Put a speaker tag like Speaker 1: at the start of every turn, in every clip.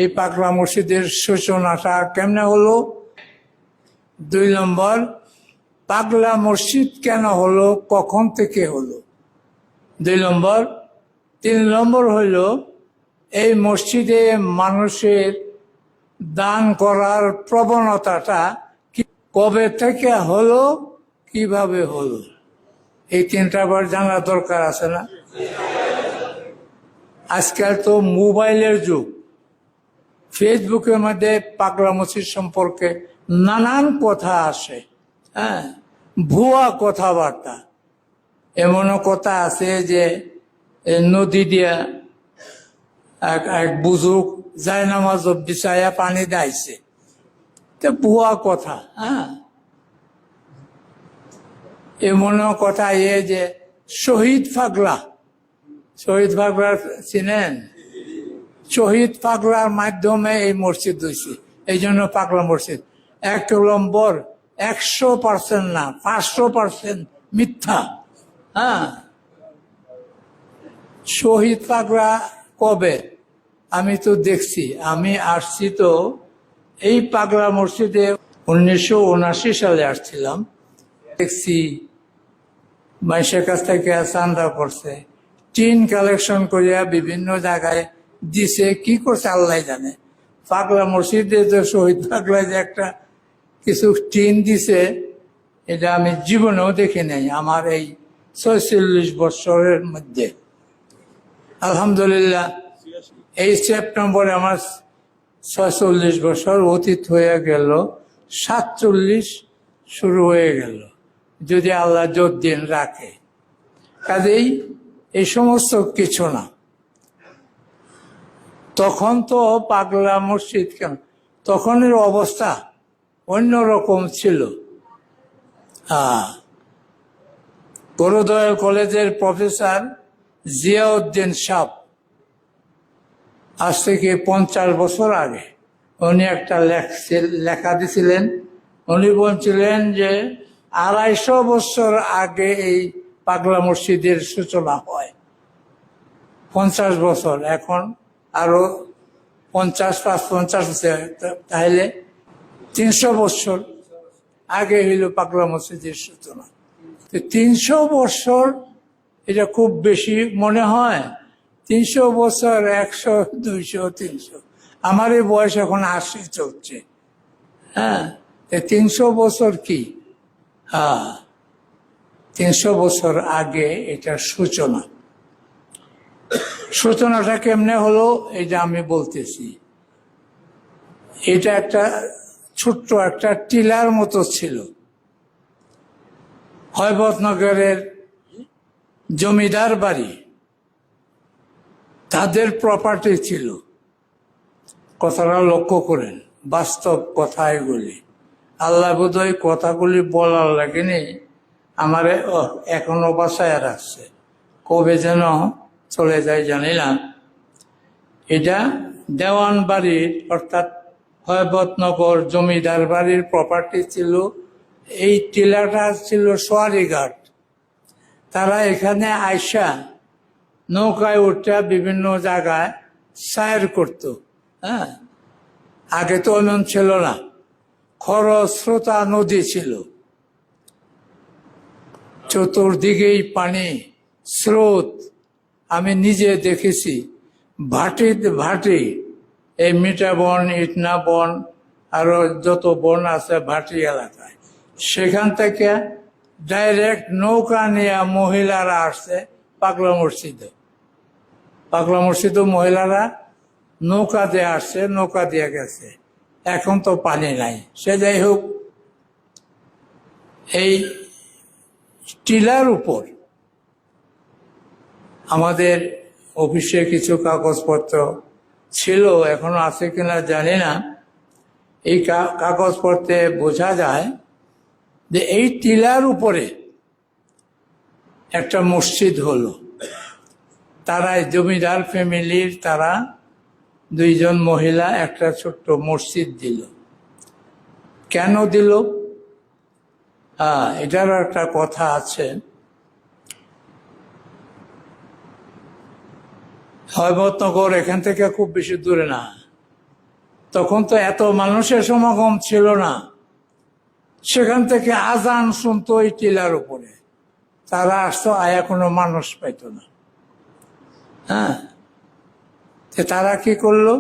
Speaker 1: এই পাগলা মসজিদের সূচনাটা কেমনে হলো? 2 নম্বর, পাগলা মসজিদ কেন হলো, কখন থেকে হলো? 2 নম্বর। 3 নম্বর হইল এই মসজিদে মানুষের দান করার প্রবণতাটা কবে থেকে হলো, কিভাবে হলো? এই 3টা বার জানা দরকার আছে না? আজকাল তো মোবাইলের যুগ। ফেসবুকের মধ্যে পাগলা মসজিদ সম্পর্কে নানান কথা আসে, হ্যাঁ, ভুয়া কথাবার্তা। এমনও কথা আছে যে নদী দিয়া এক বুজুর্গ জায়নামাজ বিছায়া পানি দাইছে, তো ভুয়া কথা। হ্যাঁ, এমনও কথা যে শহীদ পাগলা চিনেন? শহীদ পাগলার মাধ্যমে এই মসজিদ হয়েছে, এই জন্য পাগলা মসজিদ। 1 নম্বর 100% না, 500% মিথ্যা। হ্যাঁ, শহীদ পাগলা কবে? আমি তো দেখছি, আমি আসছি তো এই পাগলা মসজিদে 1979 সালে আসছিলাম। দেখছি মানুষের কাছ থেকে চান্দা করছে, টিন কালেকশন করিয়া বিভিন্ন জায়গায় দিছে, কি করছে আল্লাহ জানে। পাগলা মসজিদে তো শহীদ পাগলা যে একটা কিছু টিন দিছে, এটা আমি জীবনেও দেখি নাই আমার এই 46 বছরের মধ্যে। আলহামদুলিল্লাহ, এই সেপ্টেম্বরে আমার 46 বছর অতীত হয়ে গেল, 47 শুরু হয়ে গেল, যদি আল্লাহ যতদিন রাখে। কাজেই এই সমস্ত কিছু না। তখন তো পাগলা মসজিদ কেন, তখনের অবস্থা অন্যরকম ছিল। গুরুদয়াল কলেজের প্রফেসর জিয়াউদ্দিন সাহ, আজ থেকে 50 বছর আগে উনি একটা লেখা দিছিলেন। উনি বলছিলেন যে 250 বছর আগে এই পাগলা মসজিদের সূচনা হয়। 50 বছর, এখন আরো 50 তাহলে 300 বছর আগে হইল পাগলা মসজিদের সূচনা। 300 বছর এটা খুব বেশি মনে হয়? 300 বছর, 100, 200, 300, আমার এই বয়স এখন 80 চলছে। হ্যাঁ, 300 বছর কি? 300 বছর আগে এটার সূচনা। সূচনাটা কেমনে হলো এটা আমি বলতেছি। এটা একটা ছোট্ট একটা টিলার মতো ছিল। হয়বতনগরের জমিদার বাড়ি, তাদের প্রপার্টি ছিল। কথাটা লক্ষ্য করেন, বাস্তব কথা এগুলি। আল্লাহ বোধহয় কথাগুলি বলার লাগেনি আমারে এখনো বাসায় রাখছে, কবে যেন চলে যায় জানি না। এটা দেওয়ান বাড়ির, অর্থাৎ হয়বতনগর জমিদার বাড়ির প্রপার্টি ছিল। এই টিলাটা ছিল সোয়ারিঘাট। তারা এখানে আইসা নৌকায় উঠে বিভিন্ন জায়গায় সায়ের করত। হ্যাঁ, আগে তো এমন ছিল না, খরস্রোতা নদী ছিল, চতুর্দিকেই পানি স্রোত। আমি নিজে দেখেছি ভাটি, এই মিঠা বন, ইটনা বন, আরো যত বন আছে ভাটি এলাকায়, সেখান থেকে ডাইরেক্ট নৌকা নিয়ে মহিলারা আসছে পাগলা মসজিদে। পাগলা মসজিদে মহিলারা নৌকা দিয়ে আসছে, নৌকা দিয়ে গেছে। এখন তো পানি নাই। সে যাই হোক, এই টিলার উপর আমাদের অফিসে কিছু কাগজপত্র ছিল, এখনো আছে কিনা জানি না। এই কাগজপত্রে বোঝা যায় যে এই টিলার উপরে একটা মসজিদ হলো। তারা জমিদার ফ্যামিলির, তারা 2 জন মহিলা একটা ছোট্ট মসজিদ দিল। কেন দিল? এটারও একটা কথা আছে। হয়বতনগর এখান থেকে খুব বেশি দূরে না, তখন তো এত মানুষের সমাগম ছিল না, সেখান থেকে আজান শুনতো ওই টিলার উপরে, তারা আসতো, আয়া কোনো মানুষ পাইতো না। হ্যাঁ, তারা কি করলো,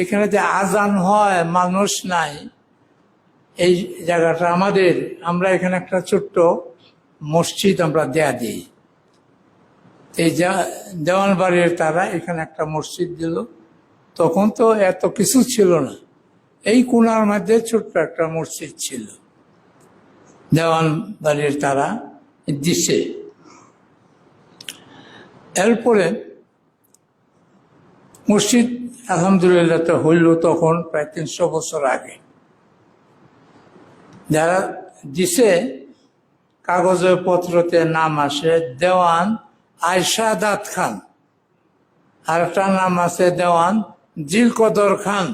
Speaker 1: এখানে যে আজান হয় মানুষ নাই, এই জায়গাটা আমাদের, আমরা এখানে একটা ছোট্ট মসজিদ আমরা দেয়া দিই। এই দেওয়ান বাড়ির তারা এখানে একটা মসজিদ দিল। তখন তো এত কিছু ছিল না, এই কোণার মধ্যে ছোট্ট একটা মসজিদ ছিল, দেওয়ান বাড়ির তারা দিছে। এরপরে মসজিদ আলহামদুলিল্লাহ তো হইল তখন প্রায় 300 বছর আগে। যারা দিছে কাগজে পত্রতে নাম আসে দেওয়ান আয়শাদাত খান, আর একটা নাম আছে দেওয়ান জিলকদর খান।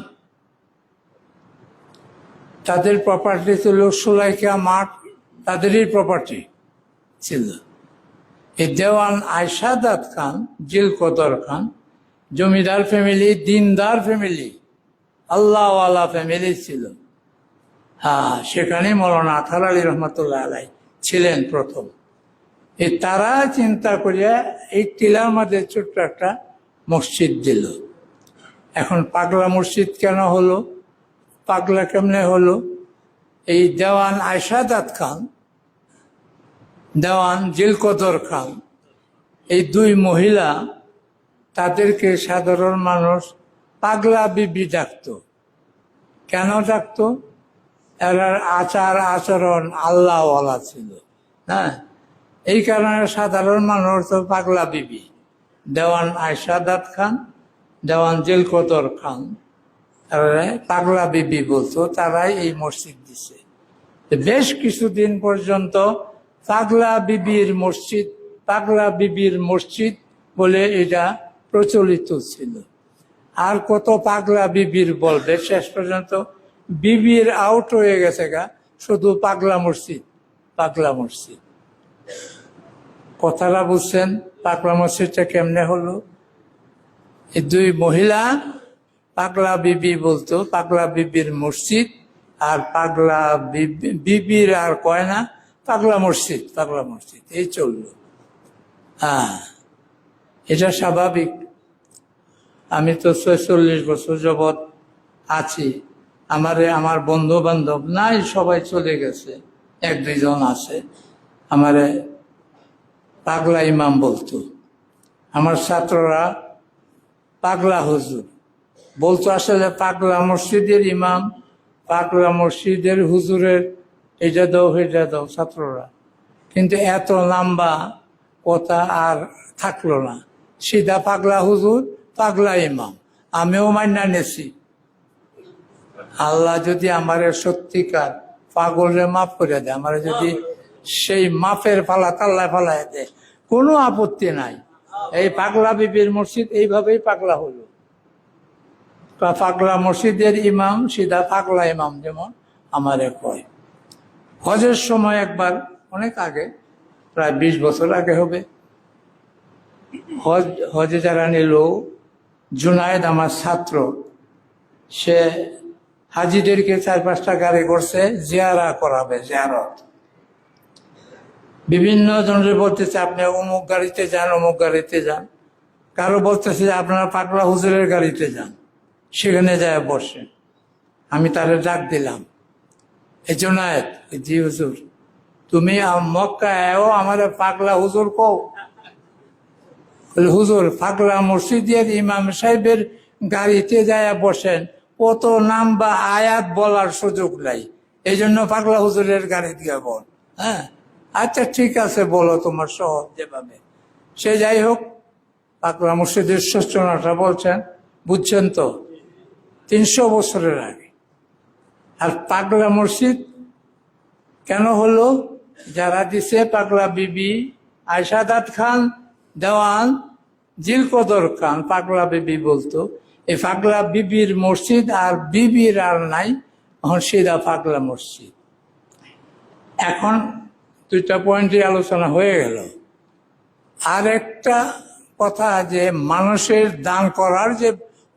Speaker 1: তাদের প্রপার্টি ছিল সুলাইকা মাঠ, তাদেরই প্রপার্টি ছিল। এই দেওয়ান আয়শাদাত খান, জিলকদর খান জমিদার ফ্যামিলি, দিনদার ফ্যামিলি, আল্লাহওয়ালা ফ্যামিলি ছিল। হ্যাঁ, সেখানে মৌলানা আতার আলী রহমতুল্লাহ আলাই ছিলেন প্রথম। এই তারা চিন্তা করিয়া এই টিলার মধ্যে ছোট্ট একটা মসজিদ দিল। এখন পাগলা মসজিদ কেন হলো, পাগলা কেমনে হলো? এই দেওয়ান আয়শাদাত খান, দেওয়ান জিলকদর খান, এই দুই মহিলা, তাদেরকে সাধারণ মানুষ পাগলা বিবি ডাকত। কেন ডাকত? এরা আচার আচরণ আল্লাহওয়ালা ছিল। হ্যাঁ, এই কারণে সাধারণ মানুষ তো পাগলা বিবি। দেওয়ান আয়শাদাত খান, দেওয়ান জিলকদর খান, পাগলা বিবি বলতো, তারাই এই মসজিদ দিছে। বেশ কিছুদিন পর্যন্ত পাগলা বিবির মসজিদ, পাগলা বিবির মসজিদ বলে এটা প্রচলিত ছিল। আর কত পাগলা বিবির বলবে, শেষ পর্যন্ত বিবির আউট হয়ে গেছে গা, শুধু পাগলা মসজিদ, পাগলা মসজিদ। কথাটা বুঝছেন? পাগলা মসজিদটা কেমনে হলো? এই দুই মহিলা পাগলা বিবি বলতো, পাগলা বিবির মসজিদ, আর পাগলা বিবির আর কয় না, পাগলা মসজিদ, পাগলা মসজিদ, এই চললো। হ্যাঁ, এটা স্বাভাবিক। আমি তো 46 বছর যাবৎ আছি, আমার বন্ধু বান্ধব নাই, সবাই চলে গেছে, 1-2 জন আছে। আমারে পাগলা ইমাম বলতো, আমার ছাত্ররা পাগলা হুজুর বলতো। আসলে পাগলা মসজিদের ইমাম, পাগলা মসজিদের হুজুরের এটা দাও সেটা দাও ছাত্ররা, কিন্তু এত লম্বা কথা আর থাকলো না, সিধা পাগলা হুজুর, পাগলা ইমাম। আমিও মান্না নেছি। আল্লাহ যদি আমারে সত্যিকার পাগলের মাফ করে দেয়, আমার যদি সেই মাফের পালা তাল্লায় ফালায় দেয়, কোনো আপত্তি নাই। এই পাগলা বিবির মসজিদ এইভাবেই পাগলা হলো। পাগলা মসজিদের ইমাম সিধা পাগলা ইমাম, যেমন আমারে কয়। হজের সময় একবার, অনেক আগে, প্রায় 20 বছর আগে হবে, হজে যারা নিল, জুনায়েদ আমার ছাত্র, সে হাজিদেরকে 4-5টা গাড়ি করছে, জিয়ারা করাবে, জিয়ারত। বিভিন্ন জনের বলতেছে আপনি অমুক গাড়িতে যান, অমুক গাড়িতে যান। কারো বলতেছে যে আপনারা পাগলা হুজুরের গাড়িতে যান, সেখানে যায় বসে। আমি তারে ডাক দিলাম, এই জুনায়েদ, জি হুজুর, তুমি মক্কায় আমার পাগলা হুজুর কও? হুজুর, পাগলা মসজিদের ইমাম সাহেবের গাড়িতে যায় বসেন, কত নাম বা আয়াত বলার সুযোগ নাই, এই জন্য পাগলা হুজুরের গাড়ি দিয়ে বল। হ্যাঁ, আচ্ছা ঠিক আছে, বলো তোমার সহজ যেভাবে। সে যাই হোক, পাগলা মসজিদের সূচনাটা বলছেন, বুঝছেন তো, 300 বছরের আগে। আর পাগলা মসজিদ কেন হলো? যারা দিছে পাগলা বিবি আয়শাদাত খান, দেওয়ান জিলকদর খান, পাগলা বিবি বলতো। এই পাগলা বিবির মসজিদ আর বিবির আর নাই, এখন সিধা পাগলা মসজিদ। এখন 2টা পয়েন্টই আলোচনা হয়ে গেল। আর একটা কথা, যে মানুষের দান করার যে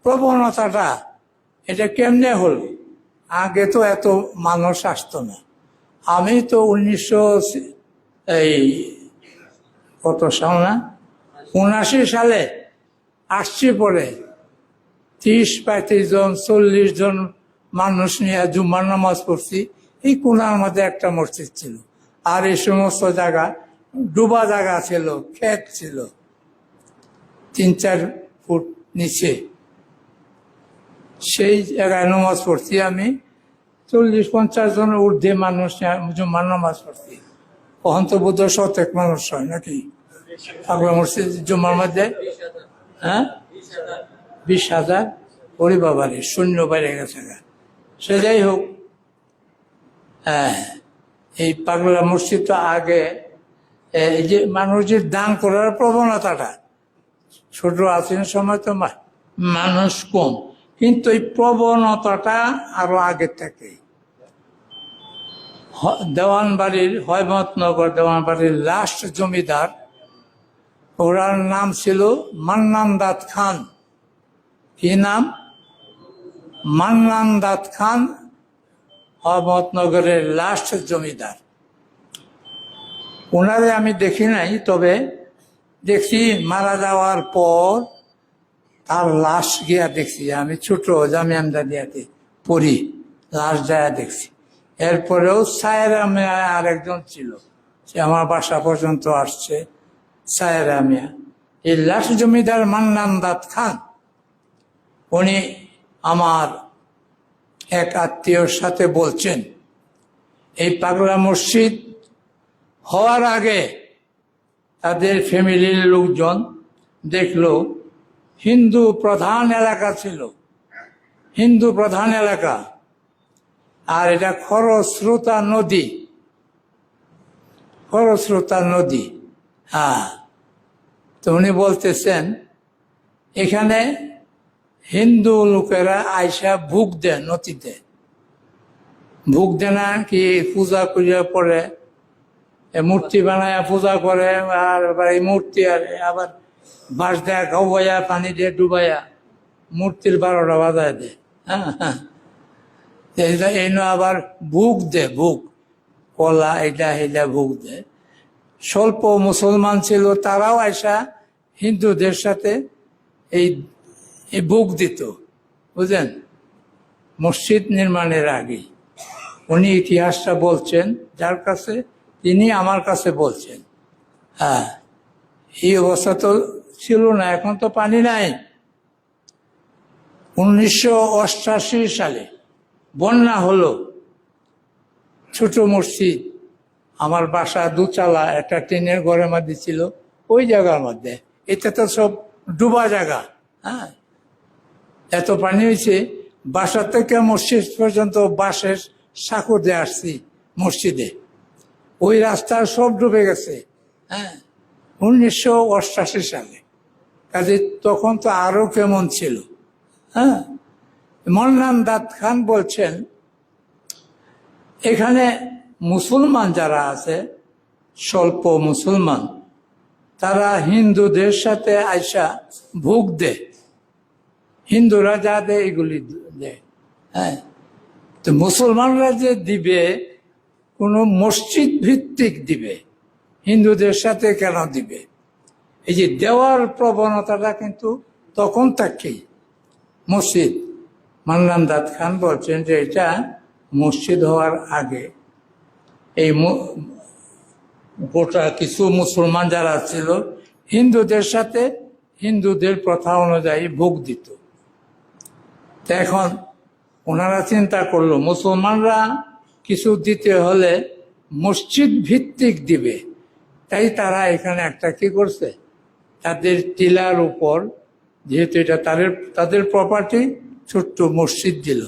Speaker 1: প্রবণতাটা, এটা কেমনে হলো? আগে তো এত মানুষ আসতো না। আমি তো 1979 সালে আসছি। পরে 30-35 জন 40 জন মানুষ নিয়ে জুম্মার নামাজ পড়ছি। এই কোনার মধ্যে একটা মসজিদ ছিল, আর এই সমস্ত জায়গা ডুবা জায়গা ছিল, ক্ষেত ছিল 3-4 ফুট নিচে। সেই জায়গায় নামাজ পড়ছি আমি। 40-50 জনের ঊর্ধ্বে মানুষ জুম্মার নামাজ পড়ছি। কখন তো বোধ হয় 100 মানুষ হয় নাকি পাগলা মসজিদ জুম্মার মধ্যে? হ্যাঁ, 20,000। ওরে বাবারে, শূন্য বেড়ে গেছে। সে যাই হোক, হ্যাঁ, এই পাগলা মসজিদ তো আগে এই যে মানুষ যে দান করার প্রবণতাটা, ছোট আছেন সময় তো মানুষ কম, কিন্তু এই প্রবণতাটা আরো আগের থেকে। দেওয়ানবাড়ির, হয়মতনগর দেওয়ানবাড়ির লাস্ট জমিদার, ওনার নাম ছিল মান্নান দাদ খান। কি নাম? মান্নান দাদ খান, হয়মতনগরের লাস্ট জমিদার। ওনারে আমি দেখি নাই, তবে দেখছি মারা যাওয়ার পর তার লাশ গিয়া দেখছি। আমি ছোট জামিয়া আমদাদিয়াতে পড়ি, লাশ যায় দেখছি। এরপরেও সায়েরা মিয়া আরেকজন ছিল, সে আমার বাসা পর্যন্ত আসছে, সায়েরা মিয়া। এই লাশ জমিদার মান্নান দাদ খান, উনি আমার এক আত্মীয়র সাথে বলছেন, এই পাগলা মসজিদ হওয়ার আগে তাদের ফ্যামিলির লোকজন দেখলো হিন্দু প্রধান এলাকা ছিল, হিন্দু প্রধান এলাকা, আর এটা খরস্রোতা নদী, খরস্রোতা নদী। হ্যাঁ, তো উনি বলতেছেন এখানে হিন্দু লোকেরা আইসা ভুগ দেয়, নদীতে ভুগ দেয় না কি, পূজা করিয়া পরে মূর্তি বানায় পূজা করে, আর এই মূর্তি আর আবার বাঁশ দেয়া গাওয়াইয়া পানি দিয়ে ডুবাইয়া মূর্তির 12টা বাজায় দেয়। হ্যাঁ হ্যাঁ, এই আবার ভুগ দে, ভুগ কলা এটা এটা ভুগ দেয়। স্বল্প মুসলমান ছিল, তারাও আইসা হিন্দুদের সাথে এই ভোগ দিত, বুঝলেন, মসজিদ নির্মাণের আগে। উনি ইতিহাসটা বলছেন, যার কাছে তিনি আমার কাছে বলছেন। হ্যাঁ, এই অবস্থা তো ছিল না, এখন তো পানি নাই। 1988 সালে বন্যা হলো, ছোট মসজিদ, আমার বাসা দুচালা, একটা টিনের ঘরের মধ্যে ছিল, ওই জায়গার মধ্যে। এটা তো সব ডুবা জায়গা। হ্যাঁ, এত পানি হয়েছে, বাসা থেকে মসজিদ পর্যন্ত বাঁশের সাঁকো দিয়ে আসছি মসজিদে, ওই রাস্তা সব ডুবে গেছে। হ্যাঁ, 1988 সালে। কাজে তখন তো আরো কেমন ছিল। হ্যাঁ, মান্নান দাদ খান বলছেন এখানে মুসলমান যারা আছে, স্বল্প মুসলমান, তারা হিন্দুদের সাথে আইসা ভোগ দেয়, হিন্দুরা যা দেয় এগুলি দেয়। হ্যাঁ, তো মুসলমানরা যে দিবে কোনো মসজিদ ভিত্তিক দিবে, হিন্দুদের সাথে কেন দিবে? এই যে দেওয়ার প্রবণতাটা কিন্তু তখন থেকেই মসজিদ। মান্নান দাদ খান বলছেন যে এটা মসজিদ হওয়ার আগে এই গোটা কিছু মুসলমান যারা ছিল হিন্দুদের সাথে হিন্দুদের প্রথা অনুযায়ী ভোগ দিত। তো এখন ওনারা চিন্তা করলো মুসলমানরা কিছু দিতে হলে মসজিদ ভিত্তিক দিবে, তাই তারা এখানে একটা কি করছে, তাদের টিলার উপর, যেহেতু এটা তাদের প্রপার্টি, ছোট্ট মসজিদ দিল।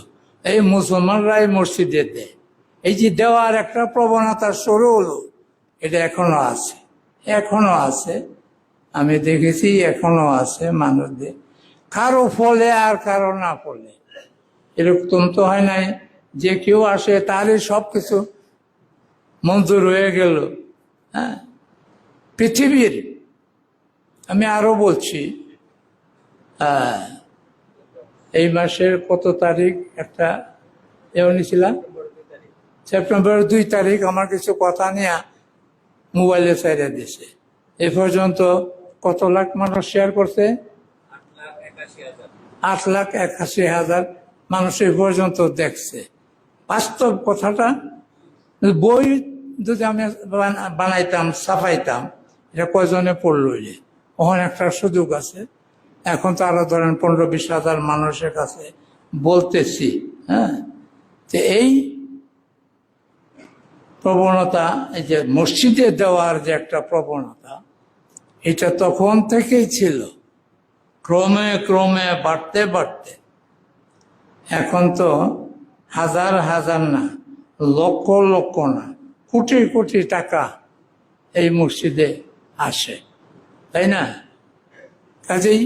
Speaker 1: এই মুসলমানরা এই মসজিদে দেয়। এই যে দেওয়ার একটা প্রবণতা শুরু হলো, এটা এখনো আছে, এখনো আছে, আমি দেখেছি এখনো আছে মানুষদের, কারো ফলে আর কারো না ফলে। এরকম তো হয় নাই যে কেউ আসে তারই সবকিছু মঞ্জুর হয়ে গেল। হ্যাঁ, পৃথিবীর, আমি আরো বলছি, এই মাসের কত তারিখ একটা নিয়েছিলাম, সেপ্টেম্বরের 2 তারিখ আমার কিছু কথা নিয়ে মোবাইলে ছেড়ে দিছে। এ পর্যন্ত কত লাখ মানুষ শেয়ার করছে? 8,81,000 মানুষ এ পর্যন্ত দেখছে। বাস্তব কথাটা, বই যদি আমি বানাইতাম, ছাপাইতাম, এটা কয়জনে পড়লো? ওখানে একটা সুযোগ আছে। এখন তো আরো ধরেন 15-20 হাজার মানুষের কাছে বলতেছি। হ্যাঁ, তো এই প্রবণতা, এই যে মসজিদে দেওয়ার যে একটা প্রবণতা, এটা তখন থেকেই ছিল, ক্রমে ক্রমে বাড়তে বাড়তে এখন তো হাজার হাজার না, লক্ষ লক্ষ না, কোটি কোটি টাকা এই মসজিদে আসে, তাই না? কাজেই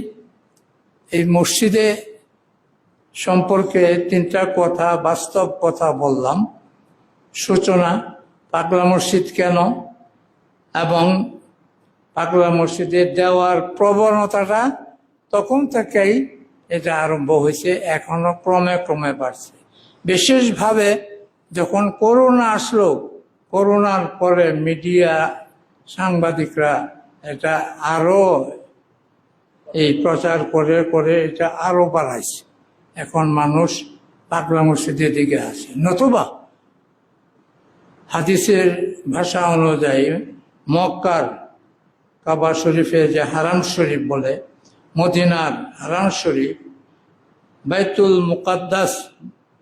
Speaker 1: এই মসজিদে সম্পর্কে 3টা কথা, বাস্তব কথা বললাম। সূচনা, পাগলা মসজিদ কেন, এবং পাগলা মসজিদে দেওয়ার প্রবণতাটা তখন থেকেই এটা আরম্ভ হয়েছে, এখনো ক্রমে ক্রমে বাড়ছে। বিশেষভাবে যখন করোনা আসলো, করোনার পরে মিডিয়া, সাংবাদিকরা এটা আরো এই প্রচার করে করে এটা আরো বাড়াইছে। এখন মানুষ পাগলা মসজিদের দিকে আসে। নতুবা হাদিসের ভাষা অনুযায়ী মক্কার কাবা শরীফে যে হারাম শরীফ বলে, মদিনার হারাম শরীফ, বাইতুল মুকাদ্দাস,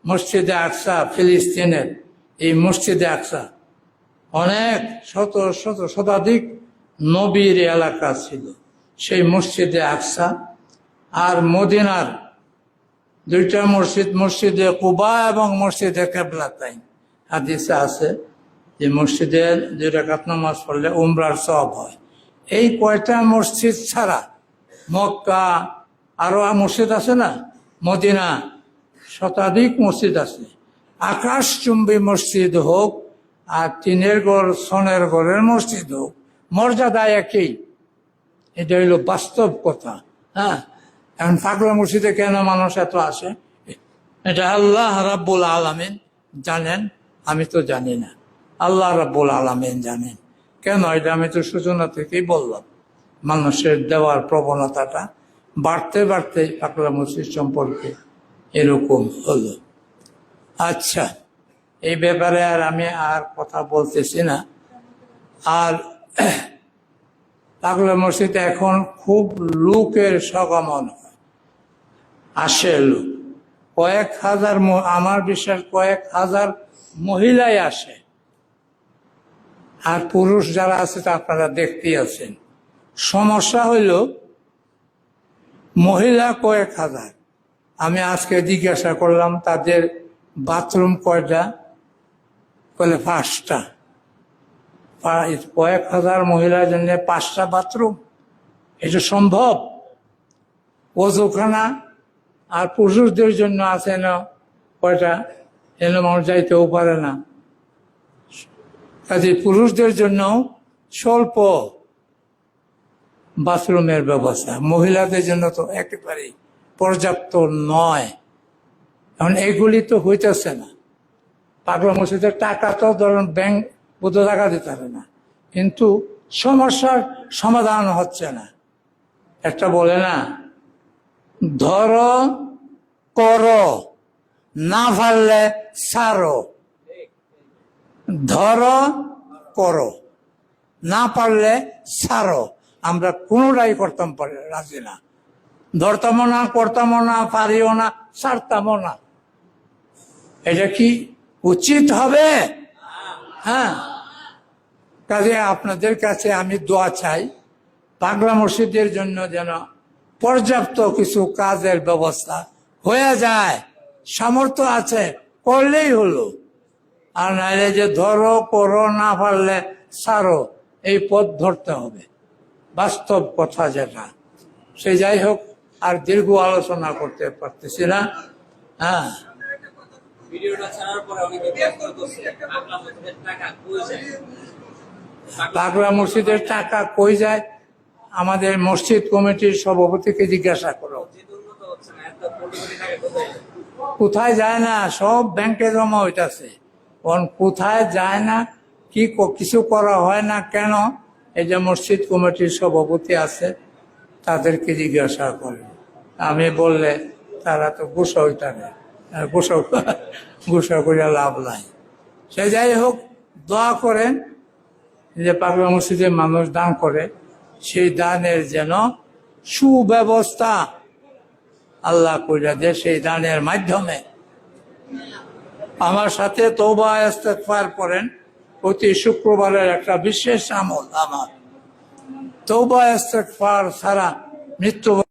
Speaker 1: মসজিদে আকসা, ফিলিস্তিনের এই মসজিদে আকসা অনেক শতাধিক নবীর এলাকা ছিল সেই মসজিদে আকসা। আর মদিনার 2টা মসজিদ, মসজিদে কুবা এবং মসজিদে কিবলাতাইন, হাদিসে আছে যে মসজিদের 2 রাকাত নামাজ পড়লে উমরার সওয়াব হয়। এই কয়টা মসজিদ ছাড়া মক্কা আরো মসজিদ আছে না, মদিনা শতাধিক মসজিদ আছে। আকাশচুম্বী মসজিদ হোক আর টিনের ঘর, সোনের ঘরের মসজিদ হোক, মর্যাদা একই। এটা হইল বাস্তব কথা। হ্যাঁ, এখন পাগলা মসজিদে কেন মানুষ এত আসে, এটা আল্লাহ রাব্বুল আলামিন জানেন, আমি তো জানি না। আল্লাহ রাব্বুল আলামিন জানেন কেন। এটা আমি তো সূচনা থেকেই বললাম, মানুষের দেওয়ার প্রবণতাটা বাড়তে বাড়তে পাগলা মসজিদ সম্পর্কে এরকম হলো। আচ্ছা, এই ব্যাপারে আর আমি আর কথা বলতেছি না। আর পাগলা মসজিদে এখন খুব লোকের সগমন হয়, আসে লোক, কয়েক হাজার, আমার বিশ্বাস কয়েক হাজার মহিলাই আসে। আর পুরুষ যারা আছে তা আপনারা দেখতেই আছেন। সমস্যা হইল মহিলা কয়েক হাজার। আমি আজকে জিজ্ঞাসা করলাম তাদের বাথরুম কয়টা, বলে 5টা। কয়েক হাজার মহিলার জন্য 5টা বাথরুম, এটা সম্ভব? ওজুখানা আর পুরুষদের জন্য আছে না কয়টা, এনে মানুষ যাইতেও পারে না। কাজে পুরুষদের জন্য স্বল্প বাথরুমের ব্যবস্থা, মহিলাদের জন্য তো একেবারেই পর্যাপ্ত নয়। এখন এগুলি তো হইতেছে না। পাগলা মসজিদের টাকা তো ধরেন ব্যাংক বুধ টাকা দিতে পারে না, কিন্তু সমস্যার সমাধান হচ্ছে না। একটা বলে না, ধরো করো, না পারলে ছাড়ো। ধরো করো, না পারলে ছাড়ো। আমরা কোনোটাই করতাম পারি রাজি না, ধরতামও না, করতামও না, পারিও না, ছাড়তামও না। এটা কি উচিত হবে? হ্যাঁ, কাজে আপনাদের কাছে আমি দোয়া চাই, পাগলা মসজিদের জন্য যেন পর্যাপ্ত কিছু কাজের ব্যবস্থা হয়ে যায়। সামর্থ্য আছে, করলেই হলো। আর নাইলে যে ধরো করো, না পারলে ছাড়ো, এই পথ ধরতে হবে। বাস্তব কথা যেটা, সে যাই হোক, আর দীর্ঘ আলোচনা করতে পারতেছি না। হ্যাঁ, পাগলা মসজিদের টাকা কই যায়? আমাদের মসজিদ কমিটির সভাপতিকে জিজ্ঞাসা করো। কোথায় যায় না, সব ব্যাংকে জমা হইতাছে। কোথায় যায় না, কিছু করা হয় না কেন? এই যে মসজিদ কমিটির সভাপতি আছে, তাদেরকে জিজ্ঞাসা করে। আমি বললে তারা তো গুসা হইতারে, গুসা করে লাভ নাই। সে যাই হোক, দোয়া করেন যে পাগলা মসজিদে মানুষ দান করে, সেই দানের যেন সুব্যবস্থা আল্লাহ কইরা দেয়। সেই দানের মাধ্যমে আমার সাথে তওবা ইস্তেগফার করেন। প্রতি শুক্রবারের একটা বিশেষ আমল আমার। তওবা ইস্তেগফার ছাড়া মৃত্যুবরণ